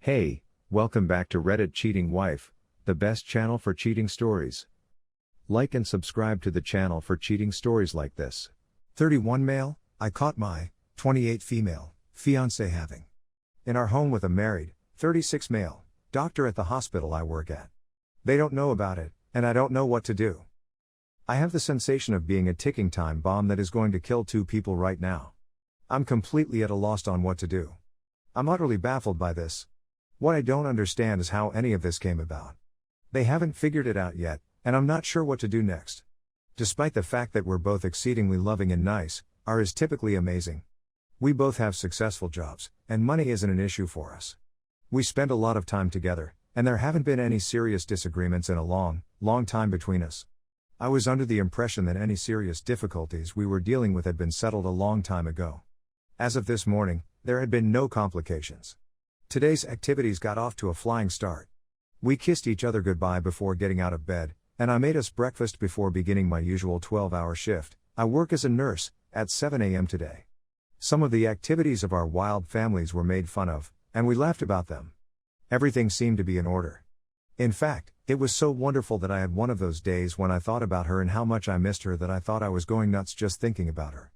Hey, welcome back to Reddit Cheating Wife, the best channel for cheating stories. Like and subscribe to the channel for cheating stories like this. 31 male, I caught my 28 female fiancé having in our home with a married 36 male doctor at the hospital I work at. They don't know about it, and I don't know what to do. I have the sensation of being a ticking time bomb that is going to kill 2 people right now. I'm completely at a loss on what to do. I'm utterly baffled by this. What I don't understand is how any of this came about. They haven't figured it out yet, and I'm not sure what to do next. Despite the fact that we're both exceedingly loving and nice, ours is typically amazing. We both have successful jobs, and money isn't an issue for us. We spend a lot of time together, and there haven't been any serious disagreements in a long time between us. I was under the impression that any serious difficulties we were dealing with had been settled a long time ago. As of this morning, there had been no complications. Today's activities got off to a flying start. We kissed each other goodbye before getting out of bed, and I made us breakfast before beginning my usual 12-hour shift. I work as a nurse, at 7 a.m. today. Some of the activities of our wild families were made fun of, and we laughed about them. Everything seemed to be in order. In fact, it was so wonderful that I had one of those days when I thought about her and how much I missed her that I thought I was going nuts just thinking about her.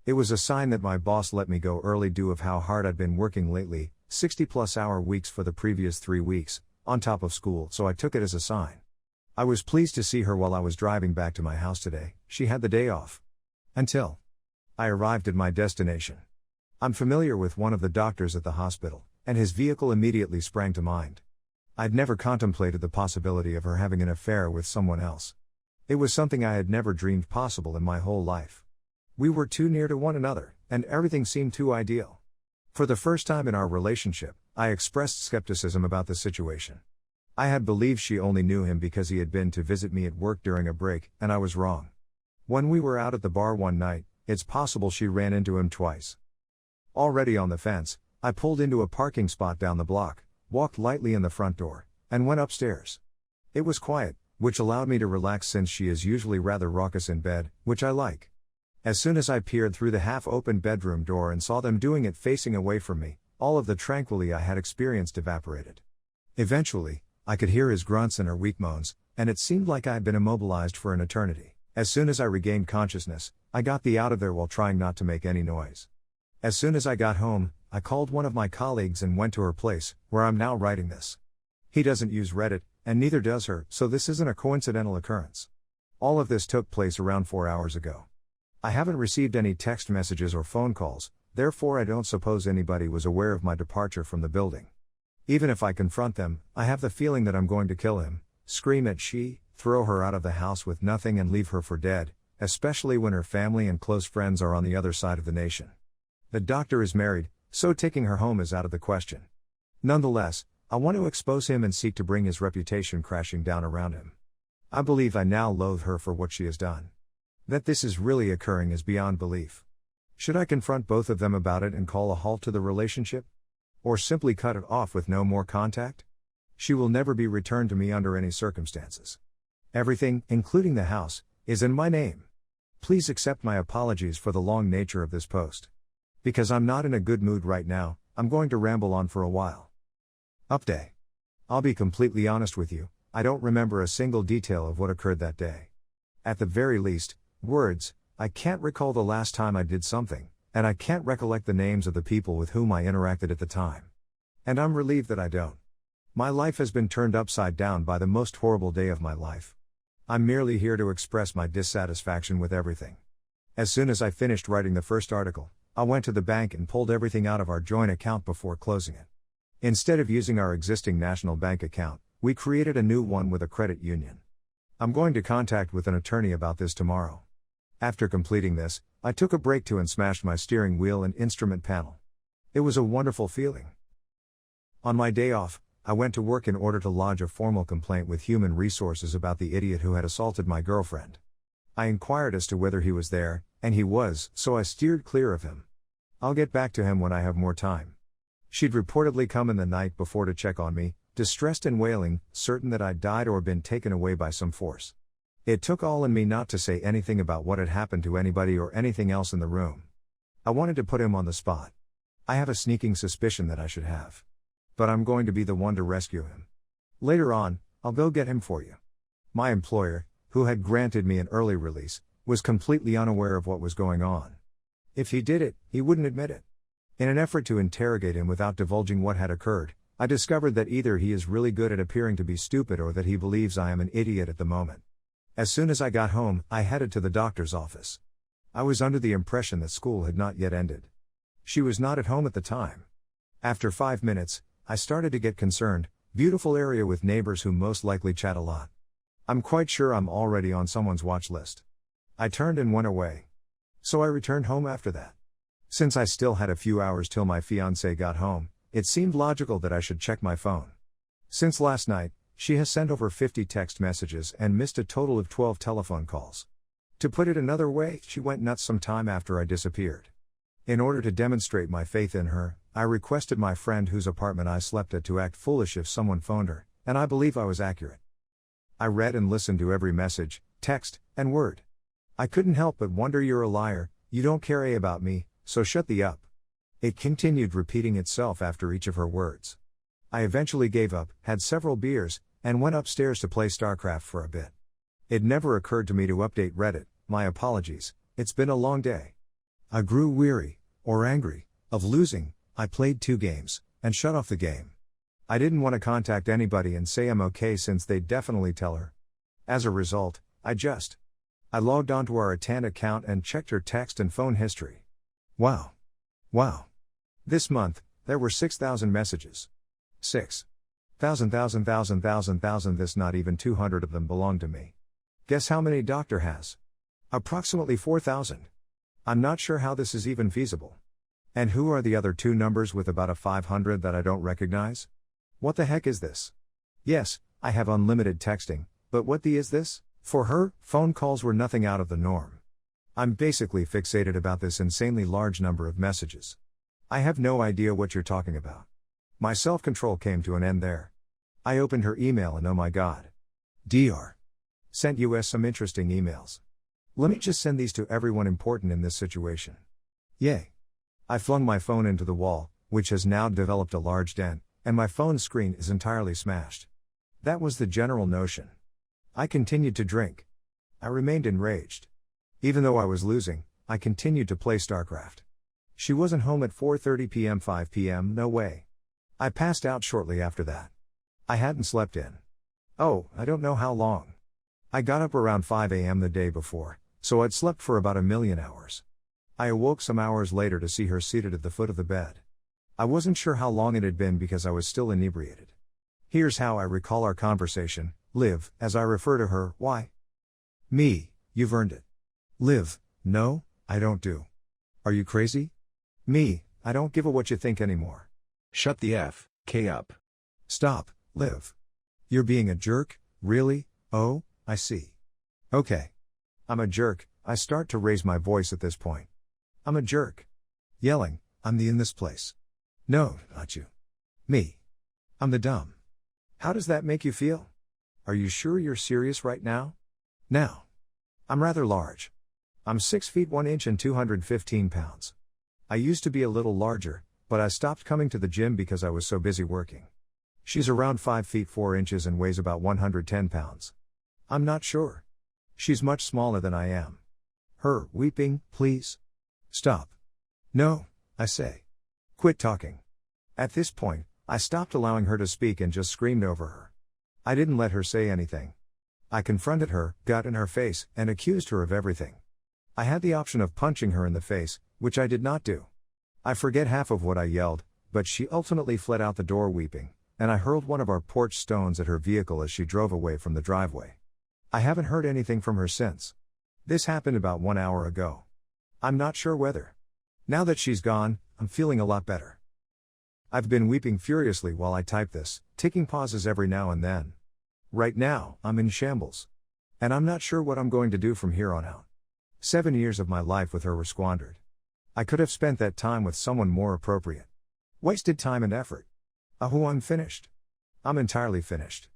It was a sign that my boss let me go early due of how hard I'd been working lately, 60+ hour weeks for the previous 3 weeks, on top of school, so I took it as a sign. I was pleased to see her while I was driving back to my house today. She had the day off. Until I arrived at my destination. I'm familiar with one of the doctors at the hospital, and his vehicle immediately sprang to mind. I'd never contemplated the possibility of her having an affair with someone else. It was something I had never dreamed possible in my whole life. We were too near to one another, and everything seemed too ideal. For the first time in our relationship, I expressed skepticism about the situation. I had believed she only knew him because he had been to visit me at work during a break, and I was wrong. When we were out at the bar one night, it's possible she ran into him twice. Already on the fence, I pulled into a parking spot down the block, walked lightly in the front door, and went upstairs. It was quiet, which allowed me to relax since she is usually rather raucous in bed, which I like. As soon as I peered through the half-open bedroom door and saw them doing it facing away from me, all of the tranquility I had experienced evaporated. Eventually, I could hear his grunts and her weak moans, and it seemed like I had been immobilized for an eternity. As soon as I regained consciousness, I got the out of there while trying not to make any noise. As soon as I got home, I called one of my colleagues and went to her place, where I'm now writing this. He doesn't use Reddit, and neither does her, so this isn't a coincidental occurrence. All of this took place around 4 hours ago. I haven't received any text messages or phone calls, therefore I don't suppose anybody was aware of my departure from the building. Even if I confront them, I have the feeling that I'm going to kill him, scream at she, throw her out of the house with nothing and leave her for dead, especially when her family and close friends are on the other side of the nation. The doctor is married, so taking her home is out of the question. Nonetheless, I want to expose him and seek to bring his reputation crashing down around him. I believe I now loathe her for what she has done. That this is really occurring is beyond belief. Should I confront both of them about it and call a halt to the relationship? Or simply cut it off with no more contact? She will never be returned to me under any circumstances. Everything, including the house, is in my name. Please accept my apologies for the long nature of this post. Because I'm not in a good mood right now, I'm going to ramble on for a while. Update. I'll be completely honest with you, I don't remember a single detail of what occurred that day. At the very least, words, I can't recall the last time I did something, and I can't recollect the names of the people with whom I interacted at the time. And I'm relieved that I don't. My life has been turned upside down by the most horrible day of my life. I'm merely here to express my dissatisfaction with everything. As soon as I finished writing the first article, I went to the bank and pulled everything out of our joint account before closing it. Instead of using our existing national bank account, we created a new one with a credit union. I'm going to contact with an attorney about this tomorrow. After completing this, I took a break and smashed my steering wheel and instrument panel. It was a wonderful feeling. On my day off, I went to work in order to lodge a formal complaint with Human Resources about the idiot who had assaulted my girlfriend. I inquired as to whether he was there, and he was, so I steered clear of him. I'll get back to him when I have more time. She'd reportedly come in the night before to check on me, distressed and wailing, certain that I'd died or been taken away by some force. It took all in me not to say anything about what had happened to anybody or anything else in the room. I wanted to put him on the spot. I have a sneaking suspicion that I should have. but I'm going to be the one to rescue him. Later on, I'll go get him for you. My employer, who had granted me an early release, was completely unaware of what was going on. If he did it, he wouldn't admit it. In an effort to interrogate him without divulging what had occurred, I discovered that either he is really good at appearing to be stupid or that he believes I am an idiot at the moment. As soon as I got home, I headed to the doctor's office. I was under the impression that school had not yet ended. She was not at home at the time. After 5 minutes, I started to get concerned. Beautiful area with neighbors who most likely chat a lot. I'm quite sure I'm already on someone's watch list. I turned and went away. So I returned home after that. Since I still had a few hours till my fiancée got home, it seemed logical that I should check my phone. Since last night, she has sent over 50 text messages and missed a total of 12 telephone calls. To put it another way, she went nuts some time after I disappeared. In order to demonstrate my faith in her, I requested my friend whose apartment I slept at to act foolish if someone phoned her, and I believe I was accurate. I read and listened to every message, text, and word. I couldn't help but wonder, you're a liar, you don't care about me, so shut the up. It continued repeating itself after each of her words. I eventually gave up, had several beers, and went upstairs to play StarCraft for a bit. It never occurred to me to update Reddit, my apologies, it's been a long day. I grew weary, or angry, of losing. I played 2 games, and shut off the game. I didn't want to contact anybody and say I'm okay since they'd definitely tell her. As a result, I logged onto our AITA account and checked her text and phone history. Wow. This month, there were 6,000 messages. 6,000. This not even 200 of them belong to me. Guess how many doctor has? Approximately 4,000. I'm not sure how this is even feasible. And who are the other 2 numbers with about a 500 that I don't recognize? What the heck is this? Yes, I have unlimited texting, but what the is this? For her, phone calls were nothing out of the norm. I'm basically fixated about this insanely large number of messages. I have no idea what you're talking about. My self-control came to an end there. I opened her email and oh my god. Dr. Sent us some interesting emails. Let me just send these to everyone important in this situation. Yay. I flung my phone into the wall, which has now developed a large dent, and my phone screen is entirely smashed. That was the general notion. I continued to drink. I remained enraged. Even though I was losing, I continued to play StarCraft. She wasn't home at 4:30 p.m. 5 p.m. No way. I passed out shortly after that. I hadn't slept in. Oh, I don't know how long. I got up around 5 a.m. the day before, so I'd slept for about 1,000,000 hours. I awoke some hours later to see her seated at the foot of the bed. I wasn't sure how long it had been because I was still inebriated. Here's how I recall our conversation. Liv, as I refer to her, why? Me, you've earned it. Liv, no, I don't do. Are you crazy? Me, I don't give a what you think anymore. Shut the F.K. up. Stop, Liv. You're being a jerk, really? Oh, I see. Okay. I'm a jerk. I start to raise my voice at this point. I'm a jerk. Yelling, I'm the in this place. No, not you. Me. I'm the dumb. How does that make you feel? Are you sure you're serious right now? Now. I'm rather large. I'm 6 feet 1 inch and 215 pounds. I used to be a little larger, but I stopped coming to the gym because I was so busy working. She's around 5 feet 4 inches and weighs about 110 pounds. I'm not sure. She's much smaller than I am. Her, weeping, please. Stop. No, I say. Quit talking. At this point, I stopped allowing her to speak and just screamed over her. I didn't let her say anything. I confronted her, got in her face, and accused her of everything. I had the option of punching her in the face, which I did not do. I forget half of what I yelled, but she ultimately fled out the door weeping, and I hurled one of our porch stones at her vehicle as she drove away from the driveway. I haven't heard anything from her since. This happened about 1 hour ago. I'm not sure whether. Now that she's gone, I'm feeling a lot better. I've been weeping furiously while I type this, taking pauses every now and then. Right now, I'm in shambles. And I'm not sure what I'm going to do from here on out. 7 years of my life with her were squandered. I could have spent that time with someone more appropriate. Wasted time and effort. I'm finished. I'm entirely finished.